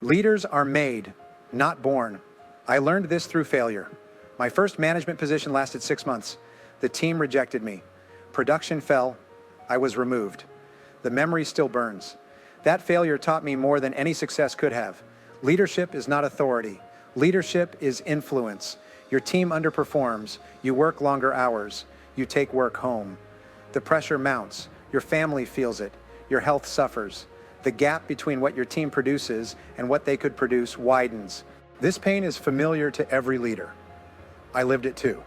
Leaders are made, not born. I learned this through failure. My first management position lasted 6 months. The team rejected me. Production fell. I was removed. The memory still burns. That failure taught me more than any success could have. Leadership is not authority. Leadership is influence. Your team underperforms. You work longer hours. You take work home. The pressure mounts. Your family feels it. Your health suffers. The gap between what your team produces and what they could produce widens. This pain is familiar to every leader. I lived it too.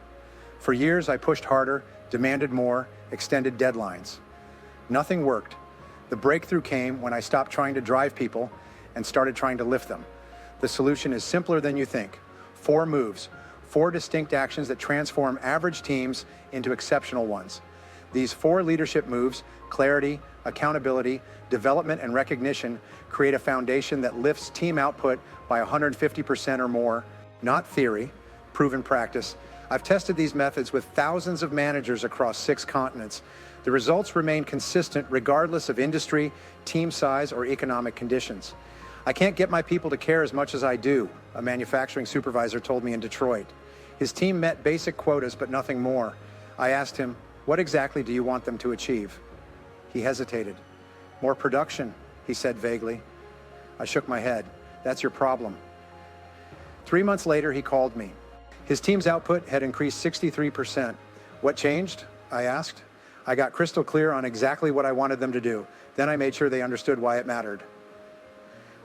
For years, I pushed harder, demanded more, extended deadlines. Nothing worked. The breakthrough came when I stopped trying to drive people and started trying to lift them. The solution is simpler than you think. 4 moves, 4 distinct actions that transform average teams into exceptional ones. These 4 leadership moves, clarity, accountability, development, and recognition, create a foundation that lifts team output by 150% or more. Not theory, proven practice. I've tested these methods with thousands of managers across 6 continents. The results remain consistent regardless of industry, team size, or economic conditions. I can't get my people to care as much as I do, a manufacturing supervisor told me in Detroit. His team met basic quotas, but nothing more. I asked him, "What exactly do you want them to achieve?" He hesitated. "More production," he said vaguely. I shook my head. "That's your problem." 3 months later, he called me. His team's output had increased 63%. "What changed?" I asked. I got crystal clear on exactly what I wanted them to do. Then I made sure they understood why it mattered.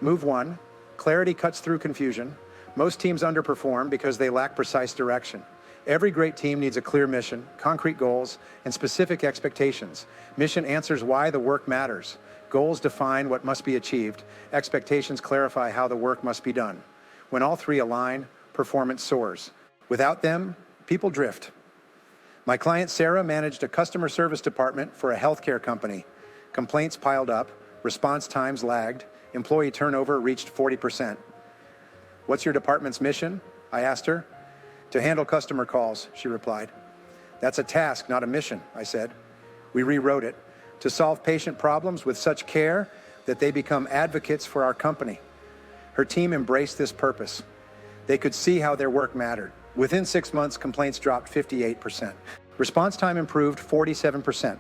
Move 1, clarity cuts through confusion. Most teams underperform because they lack precise direction. Every great team needs a clear mission, concrete goals, and specific expectations. Mission answers why the work matters. Goals define what must be achieved. Expectations clarify how the work must be done. When all 3 align, performance soars. Without them, people drift. My client Sarah managed a customer service department for a healthcare company. Complaints piled up, response times lagged, employee turnover reached 40%. "What's your department's mission?" I asked her. "To handle customer calls," she replied. "That's a task, not a mission," I said. We rewrote it to solve patient problems with such care that they become advocates for our company. Her team embraced this purpose. They could see how their work mattered. Within 6 months, complaints dropped 58%. Response time improved 47%.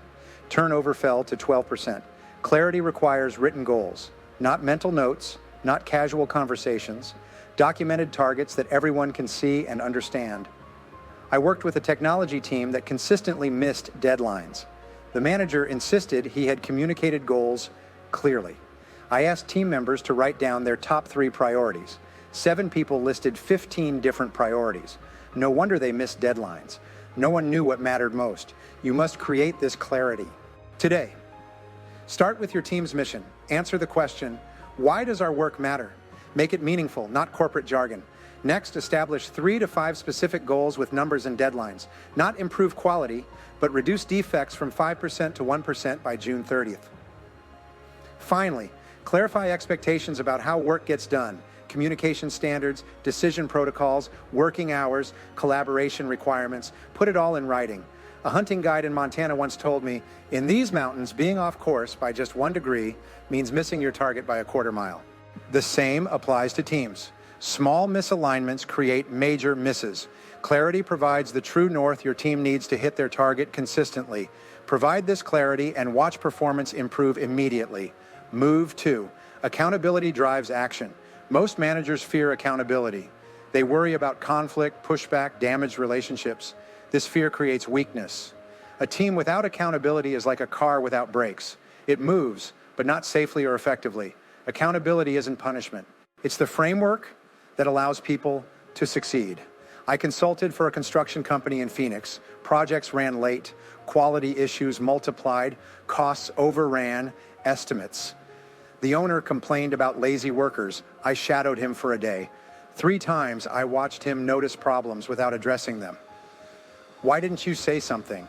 Turnover fell to 12%. Clarity requires written goals, not mental notes, not casual conversations, documented targets that everyone can see and understand. I worked with a technology team that consistently missed deadlines. The manager insisted he had communicated goals clearly. I asked team members to write down their top 3 priorities. 7 people listed 15 different priorities. No wonder they missed deadlines. No one knew what mattered most. You must create this clarity. Today, start with your team's mission. Answer the question, why does our work matter? Make it meaningful, not corporate jargon. Next, establish 3 to 5 specific goals with numbers and deadlines. Not improve quality, but reduce defects from 5% to 1% by June 30th. Finally, clarify expectations about how work gets done. Communication standards, decision protocols, working hours, collaboration requirements. Put it all in writing. A hunting guide in Montana once told me, "In these mountains, being off course by just 1 degree means missing your target by a quarter mile." The same applies to teams. Small misalignments create major misses. Clarity provides the true north your team needs to hit their target consistently. Provide this clarity and watch performance improve immediately. Move 2. Accountability drives action. Most managers fear accountability. They worry about conflict, pushback, damaged relationships. This fear creates weakness. A team without accountability is like a car without brakes. It moves, but not safely or effectively. Accountability isn't punishment. It's the framework that allows people to succeed. I consulted for a construction company in Phoenix. Projects ran late, quality issues multiplied, costs overran estimates. The owner complained about lazy workers. I shadowed him for a day. 3 times I watched him notice problems without addressing them. "Why didn't you say something?"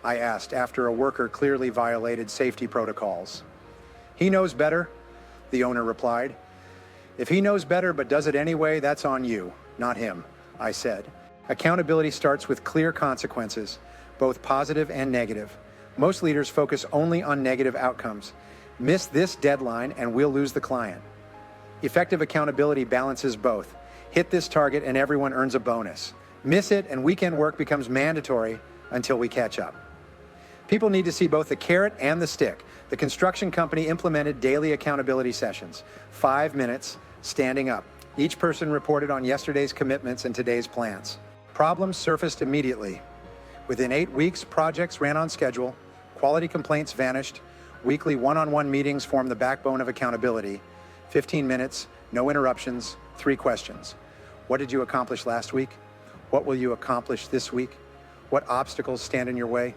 I asked after a worker clearly violated safety protocols. "He knows better," the owner replied. "If he knows better but does it anyway, that's on you, not him," I said. Accountability starts with clear consequences, both positive and negative. Most leaders focus only on negative outcomes. Miss this deadline and we'll lose the client. Effective accountability balances both. Hit this target and everyone earns a bonus. Miss it and weekend work becomes mandatory until we catch up. People need to see both the carrot and the stick. The construction company implemented daily accountability sessions, 5 minutes, standing up. Each person reported on yesterday's commitments and today's plans. Problems surfaced immediately. Within 8 weeks, projects ran on schedule, quality complaints vanished, weekly one-on-one meetings formed the backbone of accountability. 15 minutes, no interruptions, 3 questions. What did you accomplish last week? What will you accomplish this week? What obstacles stand in your way?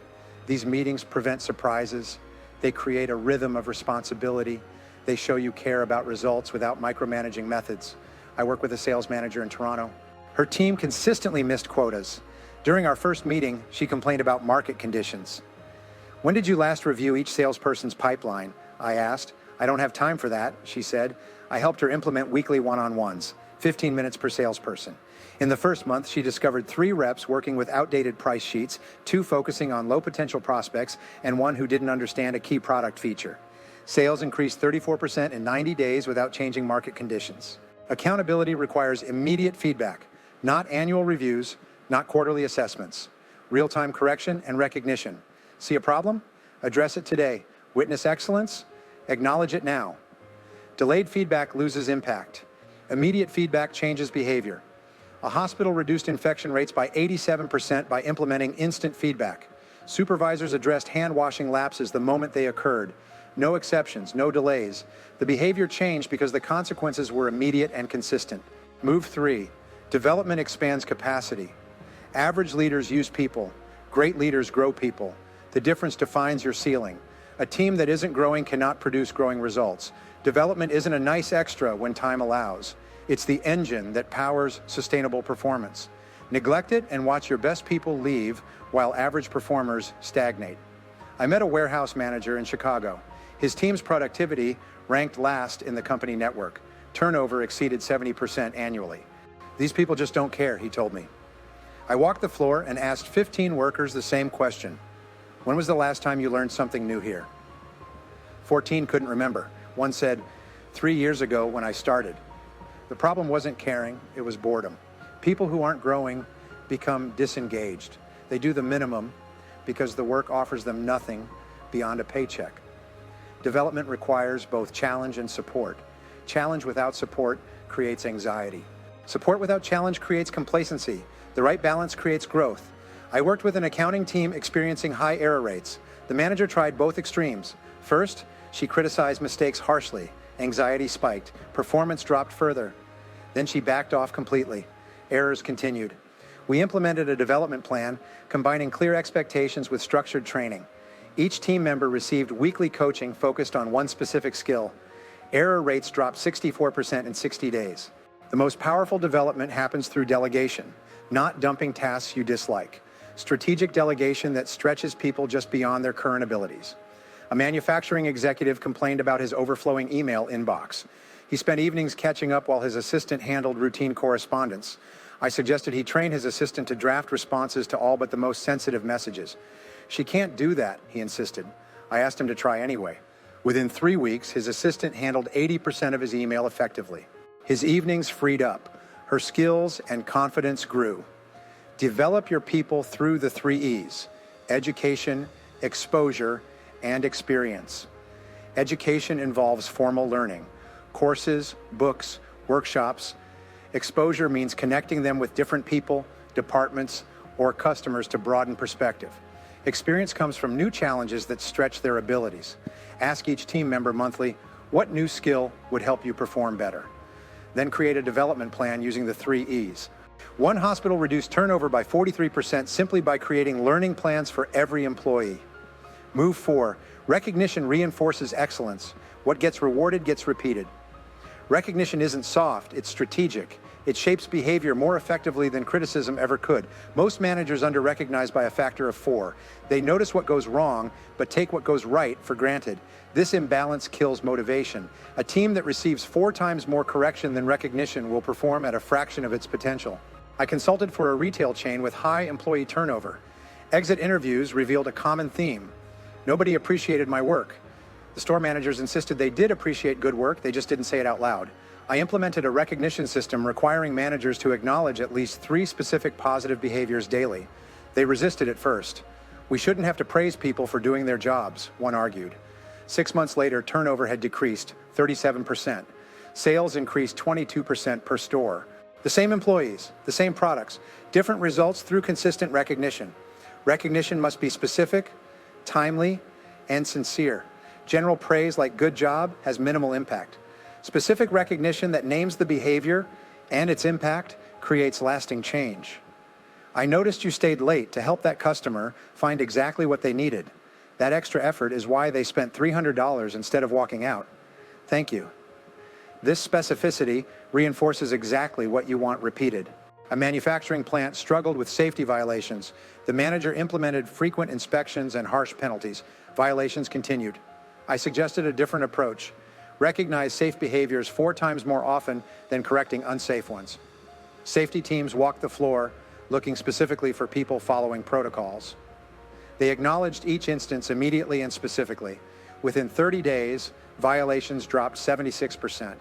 These meetings prevent surprises. They create a rhythm of responsibility. They show you care about results without micromanaging methods. I work with a sales manager in Toronto. Her team consistently missed quotas. During our first meeting, she complained about market conditions. When did you last review each salesperson's pipeline? I asked. I don't have time for that, she said. I helped her implement weekly one-on-ones, 15 minutes per salesperson. In the first month, she discovered 3 reps working with outdated price sheets, 2 focusing on low potential prospects, and 1 who didn't understand a key product feature. Sales increased 34% in 90 days without changing market conditions. Accountability requires immediate feedback, not annual reviews, not quarterly assessments. Real-time correction and recognition. See a problem? Address it today. Witness excellence? Acknowledge it now. Delayed feedback loses impact. Immediate feedback changes behavior. A hospital reduced infection rates by 87% by implementing instant feedback. Supervisors addressed hand-washing lapses the moment they occurred. No exceptions, no delays. The behavior changed because the consequences were immediate and consistent. Move 3. Development expands capacity. Average leaders use people. Great leaders grow people. The difference defines your ceiling. A team that isn't growing cannot produce growing results. Development isn't a nice extra when time allows. It's the engine that powers sustainable performance. Neglect it and watch your best people leave while average performers stagnate. I met a warehouse manager in Chicago. His team's productivity ranked last in the company network. Turnover exceeded 70% annually. These people just don't care, he told me. I walked the floor and asked 15 workers the same question. When was the last time you learned something new here? 14 couldn't remember. One said, 3 years ago when I started. The problem wasn't caring, it was boredom. People who aren't growing become disengaged. They do the minimum because the work offers them nothing beyond a paycheck. Development requires both challenge and support. Challenge without support creates anxiety. Support without challenge creates complacency. The right balance creates growth. I worked with an accounting team experiencing high error rates. The manager tried both extremes. First, she criticized mistakes harshly. Anxiety spiked. Performance dropped further. Then she backed off completely. Errors continued. We implemented a development plan, combining clear expectations with structured training. Each team member received weekly coaching focused on one specific skill. Error rates dropped 64% in 60 days. The most powerful development happens through delegation, not dumping tasks you dislike. Strategic delegation that stretches people just beyond their current abilities. A manufacturing executive complained about his overflowing email inbox. He spent evenings catching up while his assistant handled routine correspondence. I suggested he train his assistant to draft responses to all but the most sensitive messages. She can't do that, he insisted. I asked him to try anyway. Within 3 weeks, his assistant handled 80% of his email effectively. His evenings freed up. Her skills and confidence grew. Develop your people through the 3 E's: education, exposure, and experience. Education involves formal learning, courses, books, workshops. Exposure means connecting them with different people, departments, or customers to broaden perspective. Experience comes from new challenges that stretch their abilities. Ask each team member monthly, what new skill would help you perform better? Then create a development plan using the 3 E's. One hospital reduced turnover by 43% simply by creating learning plans for every employee. Move 4. Recognition reinforces excellence. What gets rewarded gets repeated. Recognition isn't soft, it's strategic. It shapes behavior more effectively than criticism ever could. Most managers under-recognize by a factor of 4. They notice what goes wrong, but take what goes right for granted. This imbalance kills motivation. A team that receives 4 times more correction than recognition will perform at a fraction of its potential. I consulted for a retail chain with high employee turnover. Exit interviews revealed a common theme. Nobody appreciated my work. The store managers insisted they did appreciate good work, they just didn't say it out loud. I implemented a recognition system requiring managers to acknowledge at least 3 specific positive behaviors daily. They resisted at first. We shouldn't have to praise people for doing their jobs, one argued. 6 months later, turnover had decreased 37%. Sales increased 22% per store. The same employees, the same products, different results through consistent recognition. Recognition must be specific, timely, and sincere. General praise like good job has minimal impact. Specific recognition that names the behavior and its impact creates lasting change. I noticed you stayed late to help that customer find exactly what they needed. That extra effort is why they spent $300 instead of walking out. Thank you. This specificity reinforces exactly what you want repeated. A manufacturing plant struggled with safety violations. The manager implemented frequent inspections and harsh penalties. Violations continued. I suggested a different approach. Recognize safe behaviors 4 times more often than correcting unsafe ones. Safety teams walked the floor, looking specifically for people following protocols. They acknowledged each instance immediately and specifically. Within 30 days, violations dropped 76%.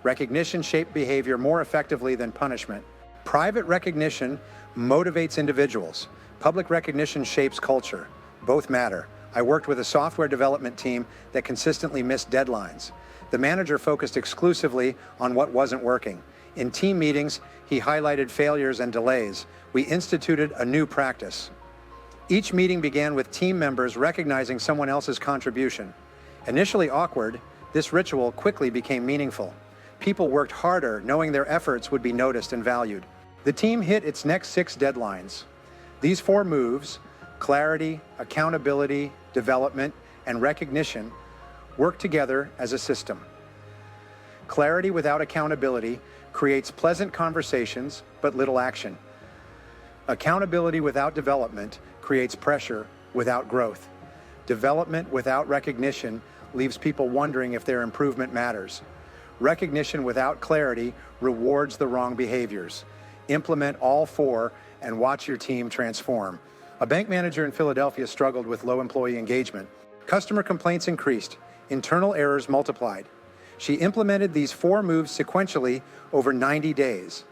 Recognition shaped behavior more effectively than punishment. Private recognition motivates individuals. Public recognition shapes culture. Both matter. I worked with a software development team that consistently missed deadlines. The manager focused exclusively on what wasn't working. In team meetings, he highlighted failures and delays. We instituted a new practice. Each meeting began with team members recognizing someone else's contribution. Initially awkward, this ritual quickly became meaningful. People worked harder, knowing their efforts would be noticed and valued. The team hit its next 6 deadlines. These 4 moves, clarity, accountability, development, and recognition, work together as a system. Clarity without accountability creates pleasant conversations, but little action. Accountability without development creates pressure without growth. Development without recognition leaves people wondering if their improvement matters. Recognition without clarity rewards the wrong behaviors. Implement all 4 and watch your team transform. A bank manager in Philadelphia struggled with low employee engagement. Customer complaints increased. Internal errors multiplied. She implemented these 4 moves sequentially over 90 days.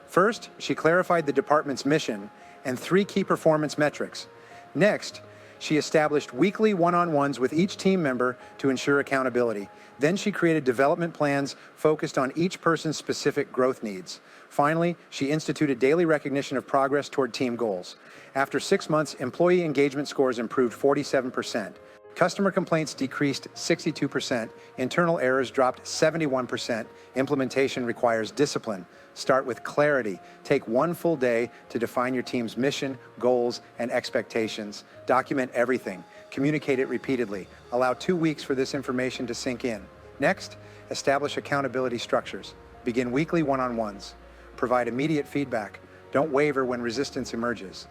First, she clarified the department's mission and 3 key performance metrics. Next, she established weekly one-on-ones with each team member to ensure accountability. Then she created development plans focused on each person's specific growth needs. Finally, she instituted daily recognition of progress toward team goals. After 6 months, employee engagement scores improved 47%. Customer complaints decreased 62%. Internal errors dropped 71%. Implementation requires discipline. Start with clarity. Take 1 full day to define your team's mission, goals, and expectations. Document everything. Communicate it repeatedly. Allow 2 weeks for this information to sink in. Next, establish accountability structures. Begin weekly one-on-ones. Provide immediate feedback. Don't waver when resistance emerges.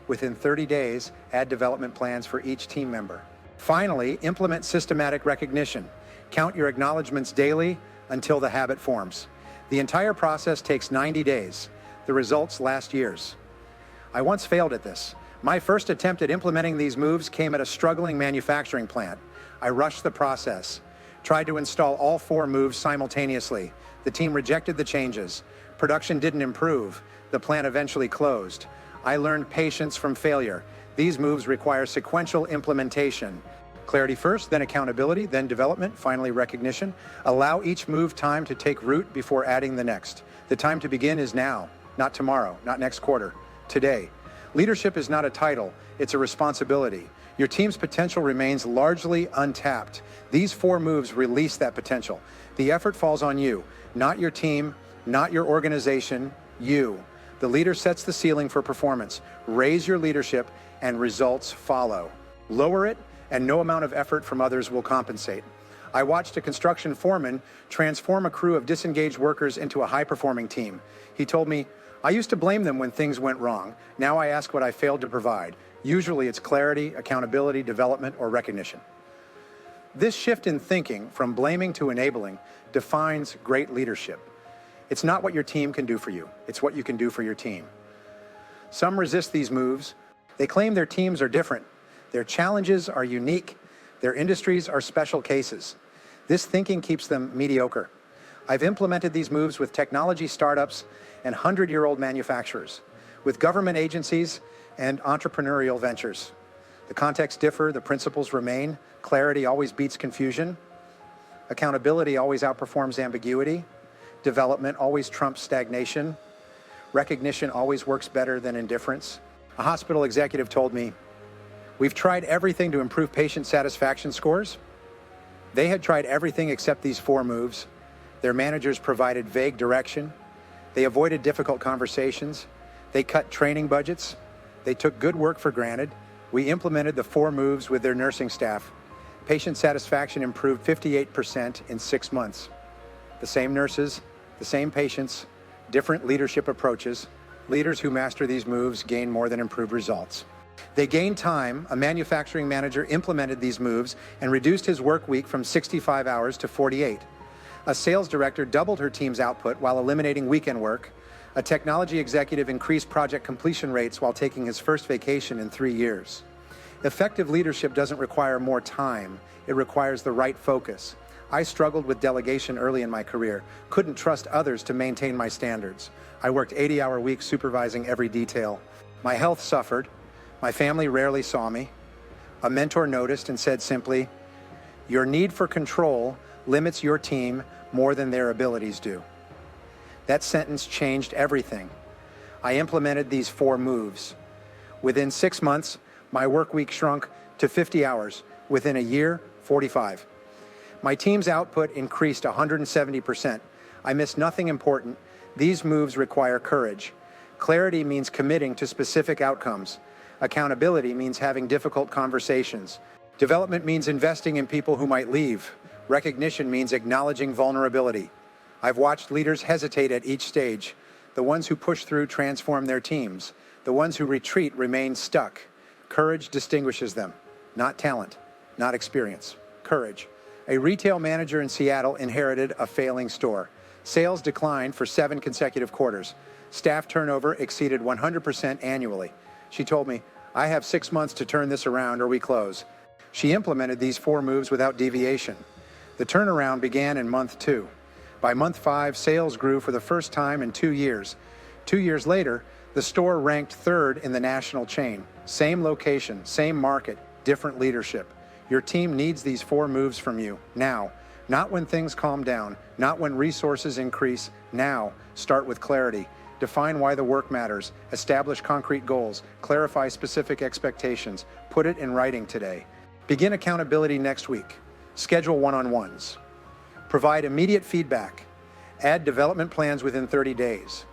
Within 30 days, add development plans for each team member. Finally, implement systematic recognition. Count your acknowledgements daily until the habit forms. The entire process takes 90 days. The results last years. I once failed at this. My first attempt at implementing these moves came at a struggling manufacturing plant. I rushed the process, tried to install all 4 moves simultaneously. The team rejected the changes. Production didn't improve. The plant eventually closed. I learned patience from failure. These moves require sequential implementation. Clarity first, then accountability, then development, finally recognition. Allow each move time to take root before adding the next. The time to begin is now, not tomorrow, not next quarter, today. Leadership is not a title, it's a responsibility. Your team's potential remains largely untapped. These 4 moves release that potential. The effort falls on you, not your team, not your organization, you. The leader sets the ceiling for performance. Raise your leadership and results follow. Lower it and no amount of effort from others will compensate. I watched a construction foreman transform a crew of disengaged workers into a high-performing team. He told me, I used to blame them when things went wrong. Now I ask what I failed to provide. Usually it's clarity, accountability, development, or recognition. This shift in thinking from blaming to enabling defines great leadership. It's not what your team can do for you. It's what you can do for your team. Some resist these moves. They claim their teams are different. Their challenges are unique. Their industries are special cases. This thinking keeps them mediocre. I've implemented these moves with technology startups and 100-year-old manufacturers, with government agencies and entrepreneurial ventures. The contexts differ, the principles remain. Clarity always beats confusion. Accountability always outperforms ambiguity. Development always trumps stagnation. Recognition always works better than indifference. A hospital executive told me, "We've tried everything to improve patient satisfaction scores." They had tried everything except these 4 moves. Their managers provided vague direction. They avoided difficult conversations. They cut training budgets. They took good work for granted. We implemented the 4 moves with their nursing staff. Patient satisfaction improved 58% in 6 months. The same nurses, the same patients, different leadership approaches. Leaders who master these moves gain more than improved results. They gained time. A manufacturing manager implemented these moves and reduced his work week from 65 hours to 48. A sales director doubled her team's output while eliminating weekend work. A technology executive increased project completion rates while taking his first vacation in 3 years. Effective leadership doesn't require more time. It requires the right focus. I struggled with delegation early in my career, couldn't trust others to maintain my standards. I worked 80-hour weeks supervising every detail. My health suffered. My family rarely saw me. A mentor noticed and said simply, "Your need for control limits your team more than their abilities do." That sentence changed everything. I implemented these 4 moves. Within 6 months, my work week shrunk to 50 hours. Within a year, 45. My team's output increased 170%. I missed nothing important. These moves require courage. Clarity means committing to specific outcomes. Accountability means having difficult conversations. Development means investing in people who might leave. Recognition means acknowledging vulnerability. I've watched leaders hesitate at each stage. The ones who push through transform their teams. The ones who retreat remain stuck. Courage distinguishes them. Not talent, not experience. Courage. A retail manager in Seattle inherited a failing store. Sales declined for 7 consecutive quarters. Staff turnover exceeded 100% annually. She told me, "I have 6 months to turn this around or we close." She implemented these 4 moves without deviation. The turnaround began in month 2. By month 5, sales grew for the first time in 2 years. 2 years later, the store ranked 3rd in the national chain. Same location, same market, different leadership. Your team needs these 4 moves from you now. Not when things calm down, not when resources increase. Now, start with clarity. Define why the work matters. Establish concrete goals. Clarify specific expectations. Put it in writing today. Begin accountability next week. Schedule one-on-ones. Provide immediate feedback. Add development plans within 30 days.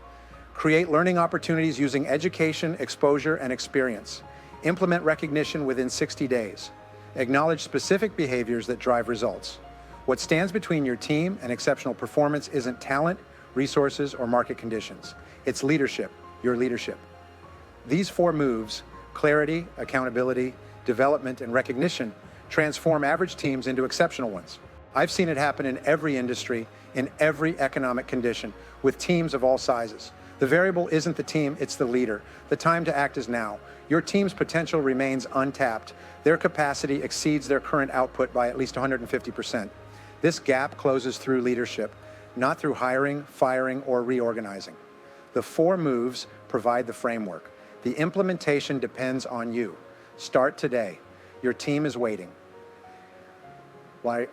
Create learning opportunities using education, exposure, and experience. Implement recognition within 60 days. Acknowledge specific behaviors that drive results. What stands between your team and exceptional performance isn't talent, resources, or market conditions. It's leadership, your leadership. These 4 moves, clarity, accountability, development, and recognition, transform average teams into exceptional ones. I've seen it happen in every industry, in every economic condition, with teams of all sizes. The variable isn't the team, it's the leader. The time to act is now. Your team's potential remains untapped. Their capacity exceeds their current output by at least 150%. This gap closes through leadership, not through hiring, firing, or reorganizing. The 4 moves provide the framework. The implementation depends on you. Start today. Your team is waiting. Why?